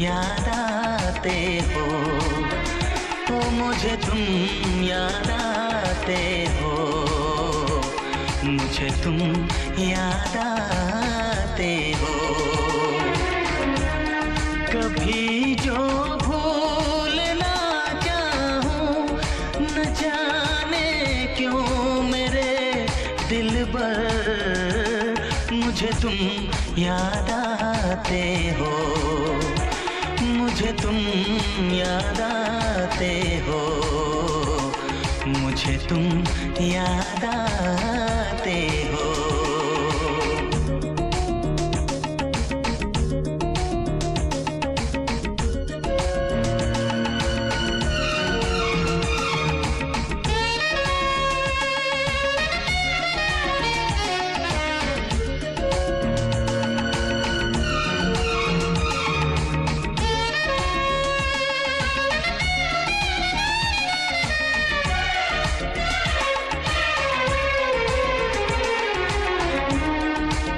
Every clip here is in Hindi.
याद आते हो। ओ मुझे तुम याद आते हो, मुझे तुम याद आते हो। कभी जो भूल ना चाहूं, न जाने क्यों मेरे दिलबर, मुझे तुम याद आते हो, मुझे तुम याद आते हो, मुझे तुम याद आते हो।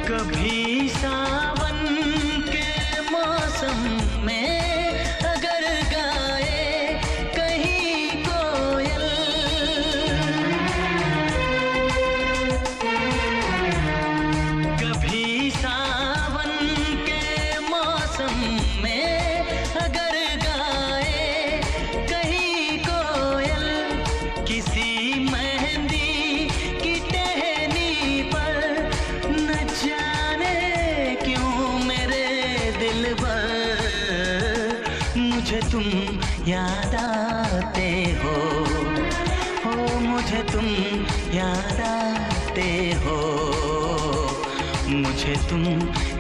कभी सावन के मौसम में अगर गाए कहीं कोयल, कभी सावन के मौसम में अगर गाए कहीं कोयल, किसी मेहंदी की टहनी पर, न जाने क्यों मेरे दिलबर, मुझे तुम याद आते हो, ओ मुझे तुम याद आते हो, मुझे तुम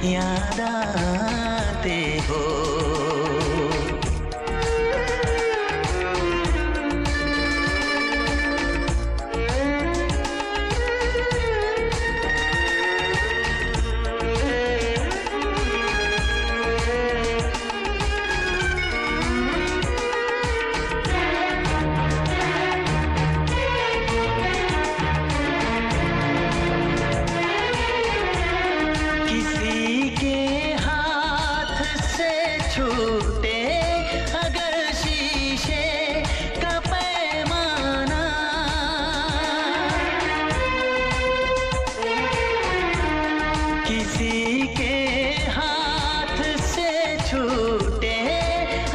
याद आते हो। छूटे अगर शीशे का पैमाना, किसी के हाथ से छूटे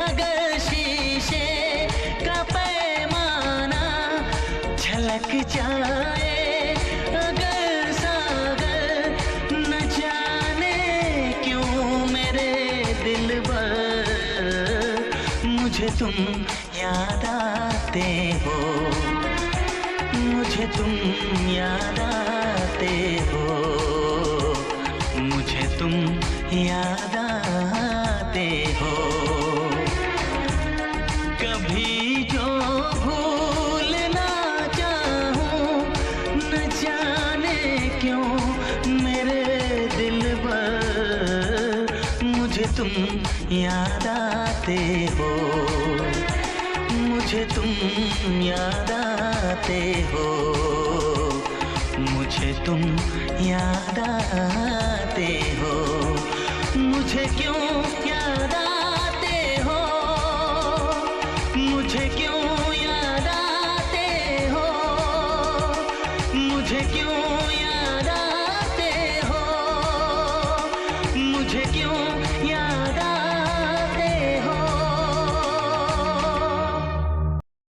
अगर शीशे का पैमाना, झलक जाए अगर सागर, न जाने क्यों मेरे दिलबर, मुझे तुम याद आते हो, मुझे तुम याद आते हो, मुझे तुम याद आते हो। कभी जो भूल ना चाहूं, न जाने क्यों मेरे दिलबर, मुझे तुम याद आते हो, मुझे तुम याद आते हो, मुझे तुम याद आते हो। मुझे क्यों याद आते हो, मुझे क्यों